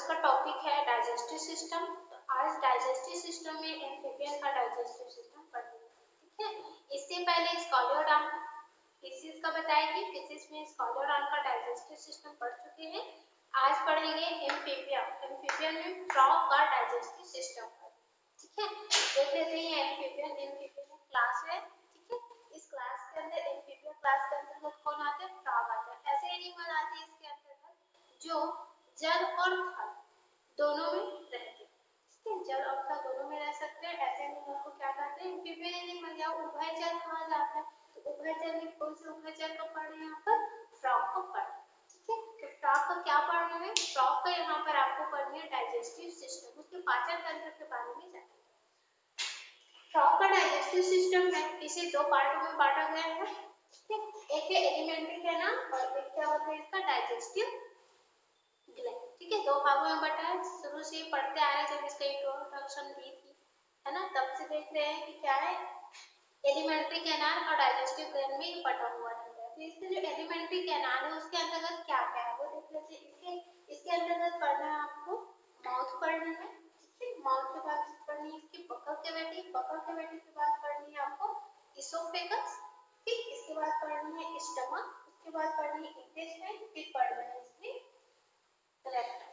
का टॉपिक है digestive system. तो आज डाइजेस्टिव सिस्टम में एम्फीबियन का डाइजेस्टिव सिस्टम पढ़ेंगे, ठीक है। इससे पहले स्कॉलोडान फिशिस का बताएंगे, फिशिस में स्कॉलोडान का डाइजेस्टिव सिस्टम पढ़ चुके हैं। आज पढ़ेंगे एम्फीबियन, एम्फीबियन में फ्रॉग का डाइजेस्टिव सिस्टम, ठीक है। देख लेते हैं एम्फीबियन, एम्फीबियन क्लास है, ठीक है। इस क्लास के अंदर एम्फीबियन क्लास के अंतर्गत कौन आते हैं? फ्रॉग आते हैं। ऐसे एनिमल आते हैं इसके अंतर्गत जो जल और थल दोनों में रहते हैं, ठीक है। जल और थल दोनों में रह सकते हैं। ऐसे एनिमल को क्या कहते हैं? एम्फीबियन एनिमल या उभयचर कहा जाता है। तो उभयचर में कौन से उभयचर को पढ़ रहे हैं? यहाँ पर फ्रॉग को पढ़ रहे हैं, ठीक है। तो फ्रॉग का क्या पढ़ना है? फ्रॉग का यहाँ पर आपको पढ़नी है डाइजेस्टिव सिस्टम, उसके पाचन तंत्र के बारे में जानिए। फ्रॉग का डाइजेस्टिव सिस्टम है, इसे दो पार्टों में बांटा गया है, ठीक है। एक है एलिमेंट्री कैनाल और एक क्या होता है इसका? डाइजेस्टिव ग्लैंड, ठीक है। दो भागों में बटा है। शुरू से पढ़ते आ रहे हैं, जब इसका इंट्रोडक्शन दी थी, है ना, तब से देख रहे हैं कि क्या है, एलिमेंट्री कैनाल और डाइजेस्टिव ग्लैंड में ये बटा हुआ रहता है। तो इसके जो एलिमेंट्री कैनाल है उसके अंतर्गत क्या क्या है वो देख लेते हैं। इसके अंतर्गत पढ़ना है आपको माउथ पढ़नी है, ठीक है। माउथ के बाद पढ़नी है इसकी बकल कैविटी, बकल कैविटी के बाद पढ़नी है आपको इसोफेगस, ठीक। इसके बाद पढ़नी है स्टमक, उसके बाद पढ़नी है इंटेस्टाइन, फिर पढ़ना है इसमें रेक्टम,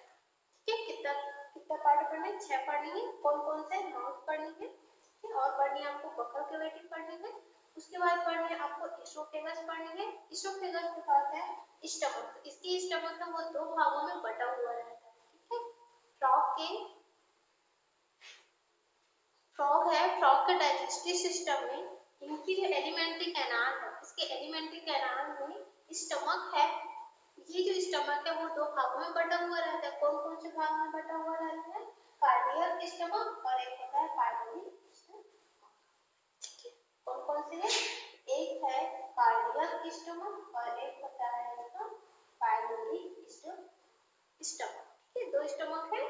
ठीक है। कितना कितना पार्ट पढ़ना है? 6 पढ़नी है। कौन कौन से? माउथ पढ़नी है, ठीक है, और पढ़नी है आपको बकल कैविटी पढ़नी है, उसके बाद पढ़नी है आपको इसोफेगस पढ़नी है। इसोफेगस के बाद है स्टमक। इसकी स्टमक है वो दो भागों में बटा हुआ रहता है, ठीक है। फ्रॉग के डाइजेस्टिव सिस्टम में इनकी जो एलिमेंट्री कैनाल है, इसके एलिमेंट्री कैनाल में स्टमक है। ये जो स्टमक है वो दो भागों में बटा हुआ रहता है। कौन कौन से भाग में बटा हुआ रहता है? कार्डियक स्टमक और एक होता है पाइलोरिक स्टमक, ठीक है। कौन कौन से है? एक है कार्डियक स्टमक और एक होता है इसका पाइलोरिक स्टमक, ठीक है। दो स्टमक है,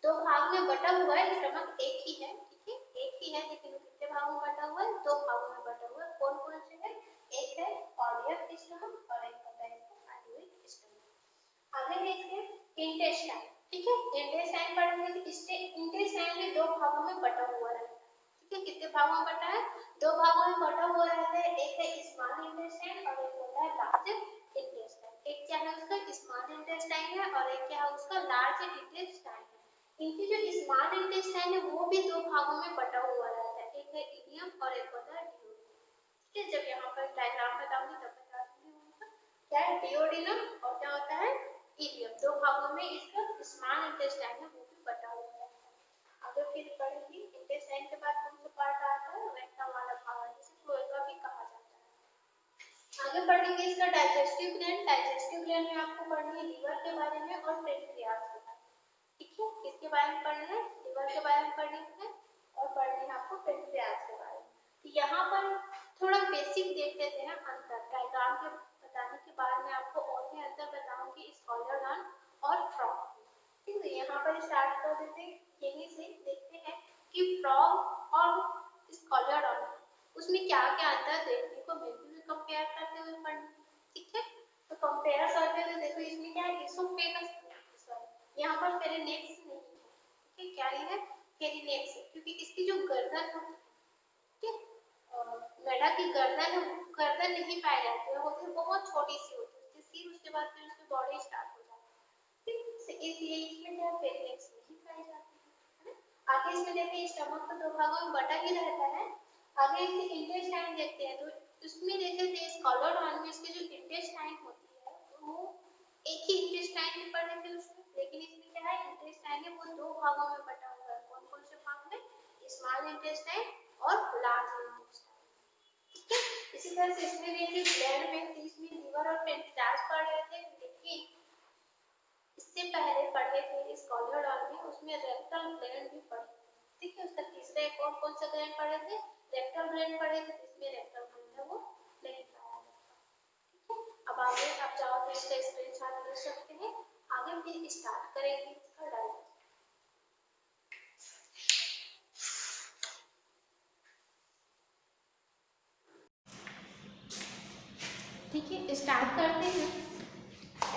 दो भाग में बटा हुआ है। स्टमक एक ही है, ठीक है, एक ही है, लेकिन कितने भागों में बटा हुआ है? दो भागों में बटा हुआ है। कौन कौन से है? एक है कार्डियक स्टमक और एक होता है पाइलोरिक स्टमक। आगे देखते हैं इंटेस्टाइन, ठीक है। इंटेस्टाइन पढ़ेंगे तो इससे इंटेस्टाइन में दो भागों में बटा हुआ रहता है, ठीक है। कितने भागों में बटा है? दो भागों में बटा हुआ रहता है। एक है स्मॉल इंटेस्टाइन और एक होता है लार्ज इंटेस्टाइन। एक क्या है उसका? स्मॉल इंटेस्टाइन है और एक क्या है उसका? लार्ज इंटेस्टाइन है। इनकी जो स्मॉल इंटेस्टाइन है वो भी दो भागों में बटा हुआ रहता है। एक है इलियम और एक होता है डिओडिनम, ठीक है। जब यहाँ पर डायग्राम बताऊंगी तब बता दूंगी क्या है डिओडिनम और क्या होता है इलियम। दो भागों में इसका स्मॉल इंटेस्टाइन है वो भी बटा हुआ है। आगे फिर पढ़ेंगे इंटेस्टाइन के बाद कौन सा पार्ट आता है? रेक्टम वाला भाग, जिसे क्लोएका भी कहा जाता है। आगे पढ़ेंगे इसका डाइजेस्टिव ग्लैंड। डाइजेस्टिव ग्लैंड में आपको पढ़नी है लीवर के बारे में और पेनक्रियास के बारे में, ठीक है। किसके बारे में पढ़ना है? लीवर के बारे में पढ़नी है और पढ़नी है आपको पेनक्रियास के बारे में। तो यहाँ पर थोड़ा बेसिक देख लेते हैं अंतर। डायग्राम के बताने के बाद मैं आपको और भी अंतर बताऊंगी स्कॉलोडान और फ्रॉग, ठीक है। यहाँ पर स्टार्ट कर देते हैं, यहीं से देखते हैं कि फ्रॉग और स्कॉलोडान उसमें क्या क्या अंतर देखने को मिलते हैं, कंपेयर करते हुए पढ़ना, ठीक है। तो कंपेयर करते हुए देखो इसमें क्या है, इसोफेगस, यहाँ पर पेरिनेक्स नहीं है, ठीक है। क्या नहीं है? पेरिनेक्स, क्योंकि इसकी जो गर्दन है, ठीक है, मेढक की गर्दन है, गर्दन नहीं पाई जाती है, होती है बहुत छोटी सी होती है, उसके सिर, उसके बाद फिर उसकी बॉडी स्टार्ट हो जाती है, ठीक। इसलिए इसमें क्या पेरिनेक्स नहीं पाई जाती है ना। आगे इसमें देखिए स्टमक तो दो भागों में बटा ही रहता है। आगे इसके इंटेस्टाइन देखते हैं, तो उसमें देखे थे स्कॉलोडान में इसके जो इंटेस्टाइन होती है वो एक ही इंटेस्टाइन में पड़े थे उसमें, लेकिन इसमें क्या है इंटेस्टाइन है वो दो भागों में बटा हुआ है। कौन कौन से भाग में? स्मॉल इंटेस्टाइन और लार्ज इंटेस्टाइन, ठीक है। इसी तरह से इसमें देखिए ग्लैंड में, इसमें लीवर और पेनक्रियास पढ़ रहे थे, लेकिन इससे पहले पढ़े थे स्कॉलोडान में, उसमें रेक्टल ग्लैंड भी पढ़े, ठीक है। उसका तीसरा कौन कौन सा ग्लैंड पढ़े थे? रेक्टल ग्लैंड पढ़े थे, इसमें रेक्टल ग्लैंड है वो नहीं पाया जाता, ठीक है। अब आगे आप चाहो तो इसका स्क्रीनशॉट ले सकते हैं। आगे फिर स्टार्ट करेंगे इसका डायग्राम, ठीक है। स्टार्ट करते हैं।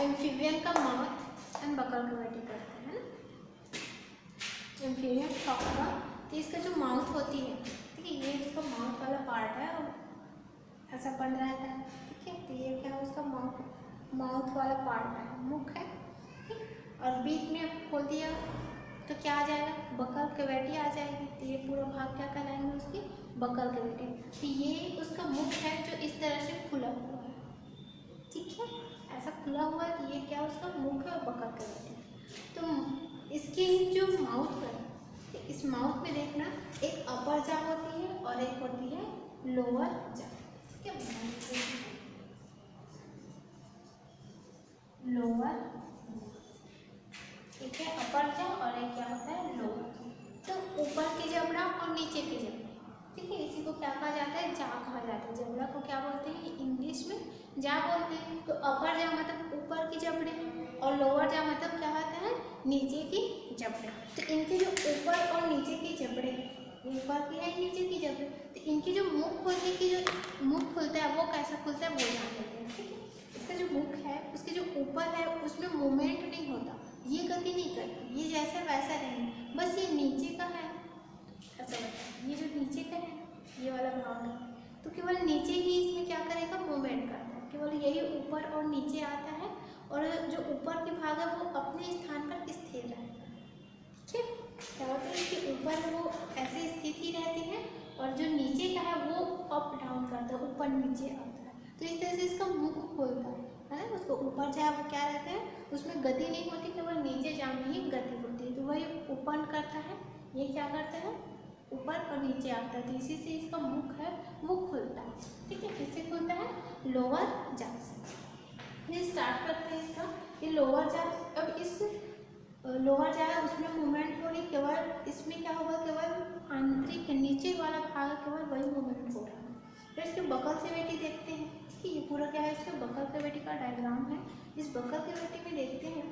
एम्फीबियन का माउथ एंड बकल कैविटी करते हैं, है ना। इंफीरियर फ्रॉग का, तो इसका जो माउथ होती है, ठीक है, ये इसका माउथ वाला पार्ट है और ऐसा बन रहता है, ठीक है। तो ये क्या है, उसका माउथ वाला पार्ट है, मुख है, ठीक। और बीच में खोल दिया तो क्या आ जाएगा, बकल कैविटी आ जाएगी। तो ये पूरा भाग क्या कहलाएंगे, उसकी बकल कैविटी। तो ये उसका मुख है जो इस तरह से खुला हुआ है, ठीक है, ऐसा खुला हुआ है। तो ये क्या, उसका मुख है और बकल कैविटी। तो इसकी जो माउथ है, इस माउथ में देखना एक अपर जा होती है और एक होती है लोअर जा, ठीक है। लोअर, ठीक है, अपर जा और एक क्या होता है, लोअर। तो ऊपर की जबड़ा और नीचे की जबड़ा, ठीक है, इसी को क्या कहा जाता है, जा कहा जाता है। जबड़ा को क्या बोलते हैं, इंग्लिश में जा बोलते हैं। तो अपर जा मतलब ऊपर की जबड़े और लोअर जा मतलब क्या होता है, नीचे की जबड़े। तो इनके जो ऊपर और नीचे की जबड़े, ऊपर की है नीचे की जबड़े, तो इनकी जो मुख खोलने की जो मुख खुलता है वो कैसा खुलता है, वो जान लेते हैं, ठीक है। इसका जो मुख है, उसके जो ऊपर है उसमें मूवमेंट नहीं होता, ये गति नहीं करती, ये जैसा वैसा नहीं, बस ये नीचे का है, ऐसा लगता है। ये जो नीचे का है, ये वाला भाग है, तो केवल नीचे ही इसमें क्या करेगा, मूवमेंट करता है। केवल यही ऊपर और नीचे आता है, और जो ऊपर के भाग है वो अपने स्थान पर स्थिर रहता है, ठीक है। क्या होता है, इसके ऊपर वो ऐसे स्थित ही रहती है, और जो नीचे का है वो अप डाउन करता है, ऊपर नीचे आता है। तो इस तरह से इसका मुख खोलता है ना। उसको ऊपर चाहे वो क्या रहता है, उसमें गति नहीं होती, केवल नीचे जाने ही गति होती है। तो वही ओपन करता है, ये क्या करता है, ऊपर और नीचे आता है। तो इसी से इसका मुख है वो खुलता है, ठीक है। किससे खुलता है, लोअर जा से। ये स्टार्ट करते हैं इसका, ये लोअर जा। अब इस लोअर जा है उसमें मूवमेंट हो रही, केवल इसमें क्या होगा, केवल आंतरिक नीचे वाला भाग केवल वही मूवमेंट हो रहा है। फिर इसके बकल कैविटी देखते हैं कि ये पूरा क्या है, इसका बकल कैविटी का डायग्राम है। इस बकल कैविटी में देखते हैं,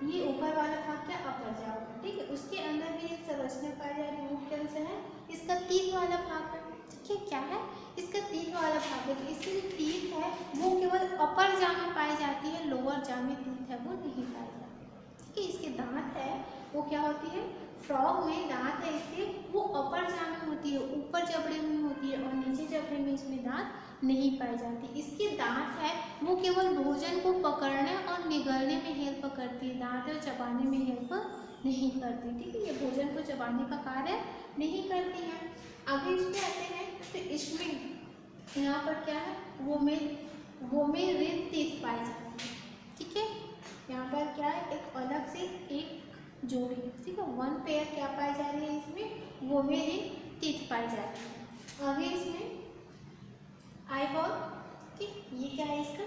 ये ऊपर वाला भाग क्या, अपर जा होगा, ठीक है। उसके अंदर भी एक संरचना पाई जा रही है, मुख्य अंश है इसका तीत वाला भाग है, ठीक है। क्या है, इसका तीत वाला भाग है। तो इसकी जो तीत है वो केवल अपर जा में पाई जाती है, लोअर जा में तीत है वो नहीं पाई जाती, ठीक है। इसके दांत है वो क्या होती है, फ्रॉग में दांत है इसके, वो अपर जा में होती है, ऊपर जबड़े में होती है, और नीचे जबड़े में इसमें दांत नहीं पाई जाती। इसके दांत है वो केवल भोजन को पकड़ने और निगलने में हेल्प करती है, दांत है चबाने में हेल्प नहीं करती, ठीक है। ये भोजन को चबाने का कार्य नहीं करती है। आगे इसमें आते हैं, तो इसमें यहाँ पर क्या है, वो में रिन टीथ पाई जाती है, ठीक है। यहाँ पर क्या है, एक अलग से एक जोड़ी, ठीक है, वन पेयर क्या पाई जा रही है इसमें, वो में रिन टीथ पाई जाती है। आगे इसमें आई बॉल, ठीक, ये क्या है, इसका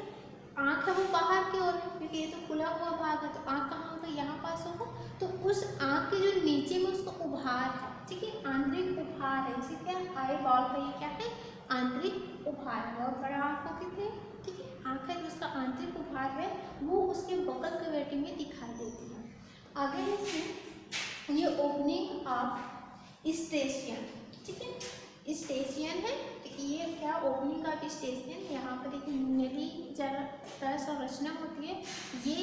आँख है वो बाहर की ओर है, क्योंकि ये तो खुला हुआ भाग है। तो आँख कहाँ होगा, यहाँ पास होगा। तो उस आँख के जो नीचे में उसका उभार है, ठीक है, आंतरिक उभार है, इसे क्या, आई बॉल का ये क्या है, आंतरिक उभार है। बहुत बड़ा आँख हो कितने, ठीक है, आँख है जिसका आंतरिक उभार है वो उसके बकल कैविटी में दिखाई देती है। आगे इसमें ये ओपनिंग ऑफ स्टेशियन, ठीक है, स्टेशियन है, ये क्या, ओपनिंग ऑफ स्टेशियन। यहाँ पर एक नीली तरह संरचना होती है, ये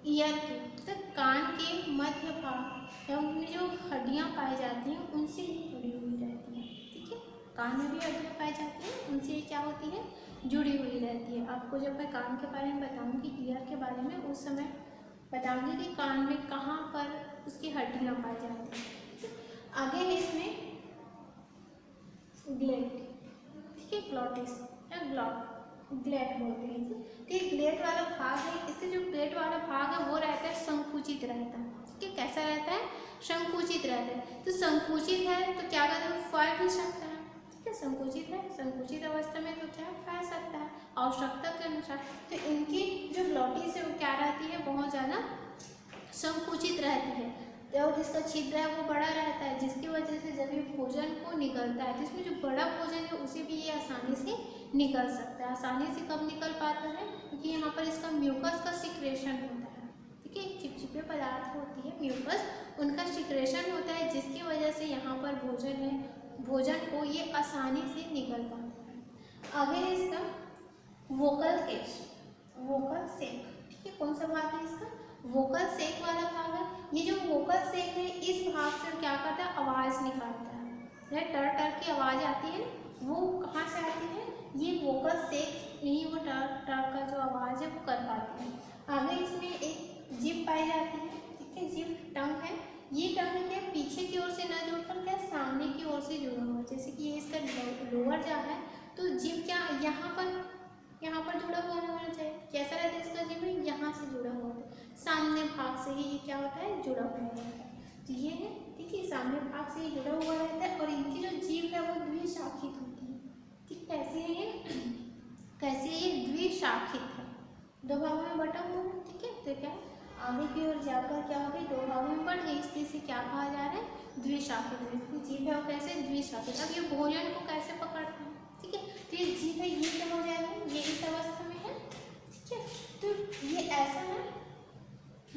ईयर के, तो कान के मध्य भाग या उनमें जो हड्डियाँ पाई जाती हैं उनसे ही जुड़ी हुई रहती हैं, ठीक है। कान में भी हड्डियाँ पाई जाती हैं, उनसे क्या होती है, जुड़ी हुई रहती है। आपको जब मैं कान के बारे में बताऊँगी, ईयर के बारे में, उस समय बताऊँगी कि कान में कहाँ पर उसकी हड्डियाँ पाई जाती हैं। आगे है इसमें ग्लेट, ठीक है, ग्लॉटिस या ग्लेट बोलते हैं इसे। तो ये ग्लेट वाला भाग है, इससे जो ग्लेट वाला भाग है वो रहता है संकुचित रहता है, ठीक है। कैसा रहता है, संकुचित रहता है। तो संकुचित है तो क्या कहते हैं, फैल भी सकता है, ठीक है। संकुचित है, संकुचित अवस्था में तो क्या फैल सकता है आवश्यकता के अनुसार। तो इनकी जो ग्लॉटिस है वो क्या रहती है, बहुत ज़्यादा संकुचित रहती है, और इसका छिद्र है वो बड़ा रहता है, जिसकी वजह से जब ये भोजन को निगलता है तो इसमें जो बड़ा भोजन है उसे भी ये आसानी से निकल सकता है। आसानी से कब निकल पाता है, क्योंकि यहाँ पर इसका म्यूकस का सिक्रेशन होता है, ठीक है। चिपचिपे पदार्थ होती है म्यूकस, उनका सिक्रेशन होता है, जिसकी वजह से यहाँ पर भोजन को ये आसानी से निकल पाता है। आगे है इसका वोकल केश, वोकल सेक, ठीक है। कौन सा भाग है इसका, वोकल सेक वाला भाग है, ये जो वोकल सेक है इस भाग से क्या करता है, आवाज़ निकालता है। टर टर की आवाज़ आती है, वो कहाँ से आती है, ये वोकल सेक ही वो टर टर का जो आवाज़ है वो कर पाती है। आगे इसमें एक जीभ पाई जाती है, ठीक है, जीभ टंग है। ये टंग क्या पीछे की ओर से न जुड़कर क्या सामने की ओर से जुड़ा हुआ है, जैसे कि ये इसका लोअर जा है तो जीभ क्या यहाँ पर जुड़ा हुआ होना चाहिए। कैसा रहता है इसका जीभ, यहाँ से जुड़ा हुआ होता है, सामने भाग से ही ये क्या होता है, जुड़ा हुआ रहता है। तो ये है, ठीक है, सामने भाग से ही जुड़ा हुआ रहता है और इनकी जो जीभ है वो द्विशाखित होती है। ठीक, कैसे है ये, कैसे ये द्विशाखित है, दो भागों में बटा हुआ है। ठीक है, तो क्या आगे की ओर जाकर क्या हो गई, दो भागों में बढ़ गई, इसलिए इसे क्या कहा जा रहा है, द्विशाखित। इसकी जीभ है वो कैसे, द्विशाखित। अब ये भोजन को कैसे पकड़ता है, ठीक है, तो ये जीभ है ये क्या हो जाएगा, ये इस अवस्था में है। ठीक है, तो ये ऐसा है,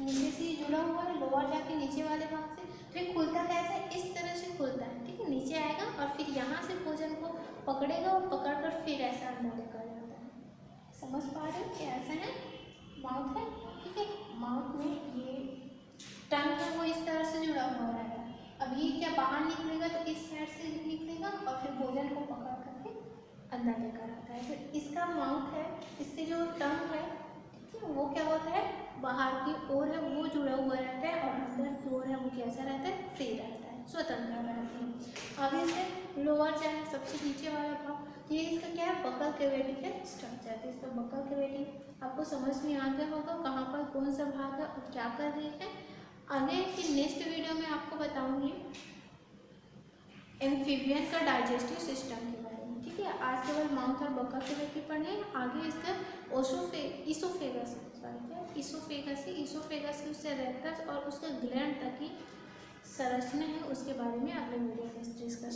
नीचे से जुड़ा हुआ है, लोअर जाके नीचे वाले भाग से, फिर खुलता कैसे, इस तरह से खुलता है। ठीक है, नीचे आएगा और फिर यहाँ से भोजन को पकड़ेगा और पकड़कर फिर ऐसा अंदर लेकर जाता है। समझ पा रहे हो कि ऐसा है माउथ है। ठीक है, माउथ में ये टंग है वो इस तरह से जुड़ा हुआ रहता है। अब ये क्या बाहर निकलेगा तो इस साइड से निकलेगा और फिर भोजन को पकड़ करके अंदर लेकर आता है। फिर इसका माउथ है, इसके जो टंग है, ठीक है, वो क्या होता है, बाहर की ओर है वो जुड़ा हुआ रहता है और अंदर की ओर है वो कैसा रहता है, फ्री रहता है, स्वतंत्र रहता है। आगे से लोअर जाए, सबसे नीचे वाला भाग, ये इसका क्या है, बकल कैविटी का स्ट्रक्चर। तो इसका बकल कैविटी आपको समझ में आ गया होगा कहाँ पर कौन सा भाग है और क्या कर रही है। आगे की नेक्स्ट वीडियो में आपको बताऊंगी एम्फीबियन का डाइजेस्टिव सिस्टम के बारे में। ठीक है, आज केवल माउथ और बकल कैविटी पढ़े, आगे इसका इसोफेगस की उससे रेक्टस और उसके ग्लैंड तक की संरचना है, उसके बारे में अगले वीडियो में डिस्कस